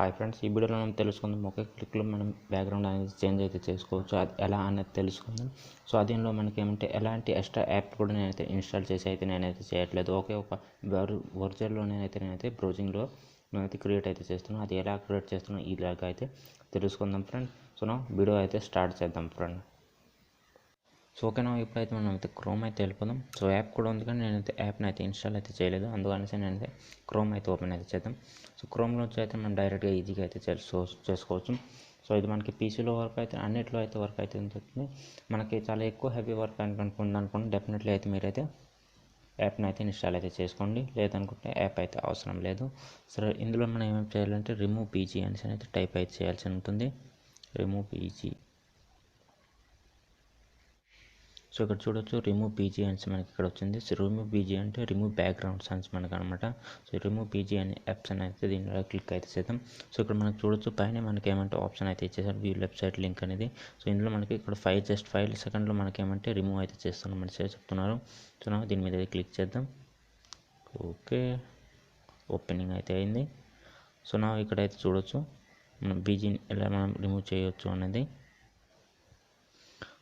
Hi friends, ఈ వీడియోలో మనం తెలుసుకుందాం. ఒకే క్లిక్లో మనం బ్యాక్గ్రౌండ్ అనేది చేంజ్ అయితే చేసుకోవచ్చు. అది ఎలా అనేది తెలుసుకుందాం. సో దీనిలో మనకి ఏమంటే ఎలాంటి ఎక్స్ట్రా యాప్ కూడా నేనైతే ఇన్స్టాల్ చేసి అయితే నేనైతే చేయట్లేదు. ఒకే ఒక వర్జన్లో నేనైతే బ్రౌజింగ్లో నేనైతే క్రియేట్ అయితే చేస్తున్నాను. అది ఎలా క్రియేట్ చేస్తున్నాను ఇలాగ అయితే తెలుసుకుందాం ఫ్రెండ్. సో వీడియో అయితే స్టార్ట్ చేద్దాం ఫ్రెండ్. సో ఓకేనా, ఇప్పుడైతే మనం అయితే క్రోమ్ అయితే వెళ్ళిపోదాం. సో యాప్ కూడా ఉంది కానీ నేనైతే యాప్ని అయితే ఇన్స్టాల్ అయితే చేయలేదు, అందుకనేసి నేనైతే క్రోమ్ అయితే ఓపెన్ అయితే చేద్దాం. సో క్రోమ్లో వచ్చి అయితే మనం డైరెక్ట్గా ఈజీగా అయితే చేసుకోవచ్చు. సో ఇది మనకి పీసీలో వర్క్ అయితే అన్నిట్లో అయితే వర్క్ అయితే ఉంటుంది. మనకి చాలా ఎక్కువ హెవీ వర్క్ అనుకోండి డెఫినెట్లీ అయితే మీరైతే యాప్ని అయితే ఇన్స్టాల్ అయితే చేసుకోండి, లేదనుకుంటే యాప్ అయితే అవసరం లేదు. సరే, ఇందులో మనం ఏమేమి చేయాలంటే రిమూవ్ పీజీ అనేసి అయితే టైప్ అయితే చేయాల్సి ఉంటుంది. Remove PG. సో ఇక్కడ చూడొచ్చు రిమూవ్ పీజీ అని మనకి ఇక్కడ వచ్చింది. సో రిమూవ్ పీజీ అంటే రిమూవ్ బ్యాక్గ్రౌండ్స్ అని మనకు అనమాట. సో రిమూవ్ పీజీ అనే ఆప్షన్ అయితే దీనిలో క్లిక్ అయితే చేద్దాం. సో ఇక్కడ మనకు చూడొచ్చు పైన మనకి ఏమంటే ఆప్షన్ అయితే ఇచ్చేసారు, వ్యూ వెబ్సైట్ లింక్ అనేది. సో ఇందులో మనకి ఇక్కడ 5 సెకండ్లో మనకి ఏమంటే రిమూవ్ అయితే చేస్తున్నామని చెప్తున్నారు. సో దీని మీద క్లిక్ చేద్దాం. ఓకే, ఓపెనింగ్ అయితే అయింది. సో ఇక్కడైతే చూడొచ్చు మనం పీజీని ఎలా మనం రిమూవ్ చేయొచ్చు అనేది.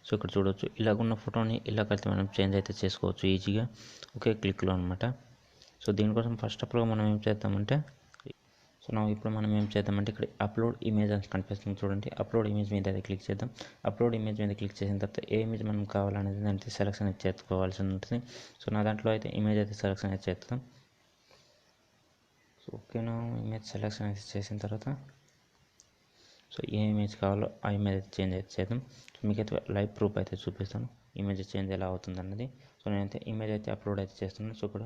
సో ఇక్కడ చూడొచ్చు ఇలాగున్న ఫోటోని ఇలాగైతే మనం చేంజ్ అయితే చేసుకోవచ్చు ఈజీగా ఒకే క్లిక్లో అనమాట. సో దీనికోసం ఫస్ట్ ఆఫ్ ఆల్ మనం ఏం చేద్దామంటే ఇప్పుడు మనం ఏం చేద్దామంటే ఇక్కడ అప్లోడ్ ఇమేజ్ అని కనిపిస్తుంది చూడండి. అప్లోడ్ ఇమేజ్ మీద అయితే క్లిక్ చేద్దాం. అప్లోడ్ ఇమేజ్ మీద క్లిక్ చేసిన తర్వాత ఏ ఇమేజ్ మనం కావాలనేది దానికి సెలెక్షన్ అయితే చేసుకోవాల్సి ఉంటుంది. సో నా దాంట్లో అయితే ఇమేజ్ అయితే సెలెక్షన్ అయితే చేస్తాం. సో ఓకేనా, ఇమేజ్ సెలెక్షన్ అయితే చేసిన తర్వాత సో ఏ ఇమేజ్ కావాలో ఆ ఇమేజ్ అయితే చేంజ్ అయితే చేద్దాం. సో మీకైతే లైవ్ ప్రూఫ్ అయితే చూపిస్తాను ఇమేజ్ చేంజ్ ఎలా అవుతుంది అన్నది. సో నేనైతే ఇమేజ్ అయితే అప్లోడ్ అయితే చేస్తున్నాను. సో ఇక్కడ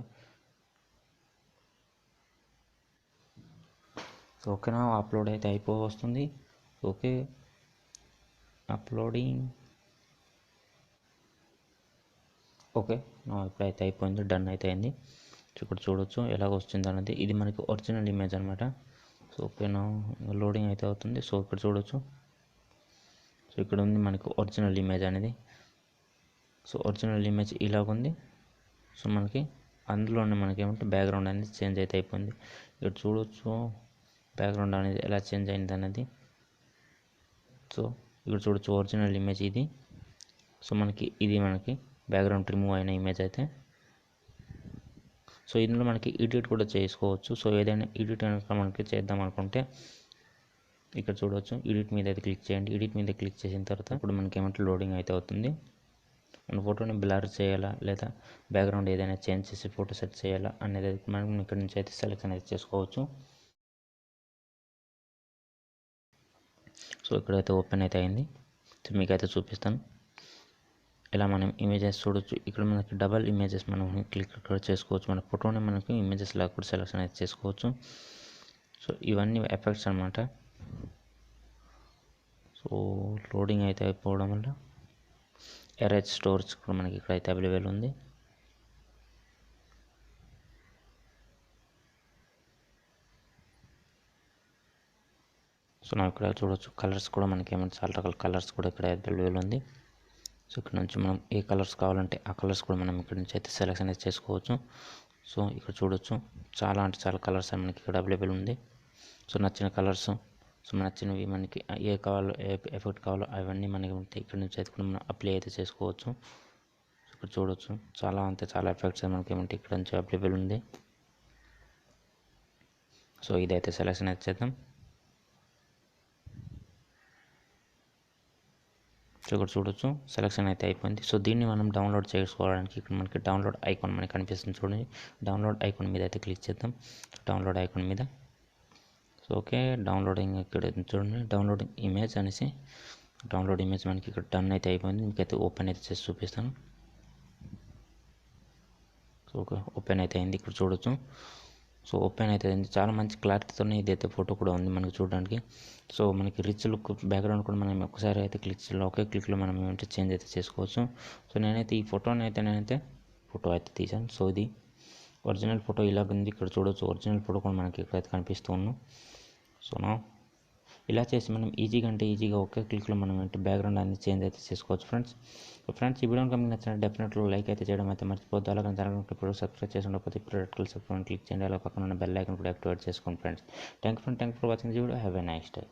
సో ఓకేనా, అప్లోడ్ అయితే వస్తుంది. Okay, uploading. ఓకే, ఇప్పుడైతే అయిపోయింది, డన్ అయితే అయింది. సో ఇక్కడ చూడొచ్చు ఎలాగ వచ్చింది అన్నది. ఇది మనకి ఒరిజినల్ ఇమేజ్ అనమాట. సో ఓకేనా, లోడింగ్ అయితే అవుతుంది. సో ఇక్కడ చూడొచ్చు, సో ఇక్కడ ఉంది మనకి ఒరిజినల్ ఇమేజ్ అనేది. సో ఒరిజినల్ ఇమేజ్ ఇలాగుంది. సో మనకి అందులోనే మనకి ఏమంటే బ్యాక్గ్రౌండ్ అనేది చేంజ్ అయితే అయిపోయింది. ఇక్కడ చూడొచ్చు బ్యాక్గ్రౌండ్ అనేది ఎలా చేంజ్ అయింది అనేది. సో ఇక్కడ చూడొచ్చు ఒరిజినల్ ఇమేజ్ ఇది. సో ఇది మనకి బ్యాక్గ్రౌండ్ రిమూవ్ అయిన ఇమేజ్ అయితే. సో ఇందులో మనకి ఎడిట్ కూడా చేసుకోవచ్చు. సో ఏదైనా ఎడిట్ కనుక మనకి చేద్దాం అనుకుంటే ఇక్కడ చూడవచ్చు ఎడిట్ మీద అయితే క్లిక్ చేయండి. ఎడిట్ మీద క్లిక్ చేసిన తర్వాత ఇప్పుడు మనకి ఏమంటే లోడింగ్ అయితే అవుతుంది. మన ఫోటోని బ్లర్ చేయాలా లేదా బ్యాక్గ్రౌండ్ ఏదైనా చేంజ్ చేసి ఫోటో సెట్ చేయాలా అనేది మనం ఇక్కడ నుంచి అయితే సెలెక్షన్ అయితే చేసుకోవచ్చు. సో ఇక్కడైతే ఓపెన్ అయితే అయింది. సో మీకైతే చూపిస్తాను ఇలా మనం ఇమేజెస్ చూడొచ్చు. ఇక్కడ మనకి డబల్ ఇమేజెస్ మనం క్లిక్ చేసుకోవచ్చు. మన ఫోటోని మనకి ఇమేజెస్ లాగా కూడా సెలెక్షన్ అయితే చేసుకోవచ్చు. సో ఇవన్నీ ఎఫెక్ట్స్ అనమాట. సో లోడింగ్ అయితే అయిపోవడం వల్ల ఎరేజ్ స్టోరేజ్ కూడా మనకి ఇక్కడైతే అవైలబుల్ ఉంది. సో ఇక్కడ చూడొచ్చు కలర్స్ కూడా మనకి ఏమంటే చాలా రకాల కలర్స్ కూడా ఇక్కడ అవైలబుల్ ఉంది. సో ఇక్కడ నుంచి మనం ఏ కలర్స్ కావాలంటే ఆ కలర్స్ కూడా మనం ఇక్కడ నుంచి అయితే సెలెక్షన్ అయితే చేసుకోవచ్చు. సో ఇక్కడ చూడొచ్చు చాలా అంటే చాలా కలర్స్ మనకి ఇక్కడ అవైలబుల్ ఉంది. సో నచ్చిన కలర్స్, సో నచ్చినవి మనకి ఏ కావాలో ఏ ఎఫెక్ట్ కావాలో అవన్నీ మనకి ఉంటాయి. ఇక్కడ నుంచి అయితే కూడా మనం అప్లై అయితే చేసుకోవచ్చు. ఇక్కడ చూడొచ్చు చాలా అంటే చాలా ఎఫెక్ట్స్ మనకి ఏమంటే ఇక్కడ నుంచి అవైలబుల్ ఉంది. సో ఇదైతే సెలెక్షన్ అయితే చేద్దాం. సో ఇక్కడ చూడొచ్చు సెలెక్షన్ అయితే అయిపోయింది. సో దీన్ని మనం డౌన్లోడ్ చేసుకోవడానికి ఇక్కడ మనకి డౌన్లోడ్ ఐకాన్ మనకి కనిపిస్తుంది చూడండి. డౌన్లోడ్ ఐకాన్ మీద అయితే క్లిక్ చేద్దాం. డౌన్లోడ్ ఐకాన్ మీద. సో ఓకే, డౌన్లోడింగ్ ఇక్కడ చూడండి, డౌన్లోడింగ్ ఇమేజ్ అనేసి డౌన్లోడ్ ఇమేజ్ మనకి ఇక్కడ డన్ అయితే అయిపోయింది. మీకైతే ఓపెన్ అయితే చేసి చూపిస్తాను. సో ఓకే, ఓపెన్ అయితే అయింది. ఇక్కడ చూడొచ్చు సో ఓపెన్ అయితే అయింది. చాలా మంచి క్లారిటీతోనే ఇదైతే ఫోటో కూడా ఉంది మనకి చూడడానికి. సో మనకి రిచ్ లుక్ బ్యాక్గ్రౌండ్ కూడా మనం ఒకసారి అయితే ఒకే క్లిక్లో మనం ఏమంటే చేంజ్ అయితే చేసుకోవచ్చు. సో నేనైతే ఈ ఫోటోని అయితే ఫోటో అయితే తీసాను. సో ఇది ఒరిజినల్ ఫోటో ఇలాగ ఉంది. ఇక్కడ చూడొచ్చు ఒరిజినల్ ఫోటో కూడా మనకి ఇక్కడైతే కనిపిస్తూ ఉన్నాం. సో ఇలా చేసి మనం ఈజీగా అంటే ఈజీగా ఒకే క్లిక్లో మనం అంటే బ్యాక్గ్రౌండ్ అనేది చేంజ్ అయితే చేసుకోవచ్చు ఫ్రెండ్స్ ఈ వీడియో కనుక నచ్చినట్టు డెఫినెట్లీ లైక్ అయితే చేయడం అయితే మర్చిపోద్దు. అలాగే ఛానల్ ఇప్పుడు సబ్స్క్రైబ్ చేసి ఉండకపోతే ఇప్పుడు రెడ్ కలర్ సబ్స్క్రైబ్ క్లిక్ చేయండి. అలా పక్కన ఉన్న బెల్ ఐకాన్ కూడా యాక్టివేట్ చేసుకోండి friends. Thank for watching the video. Have a nice day.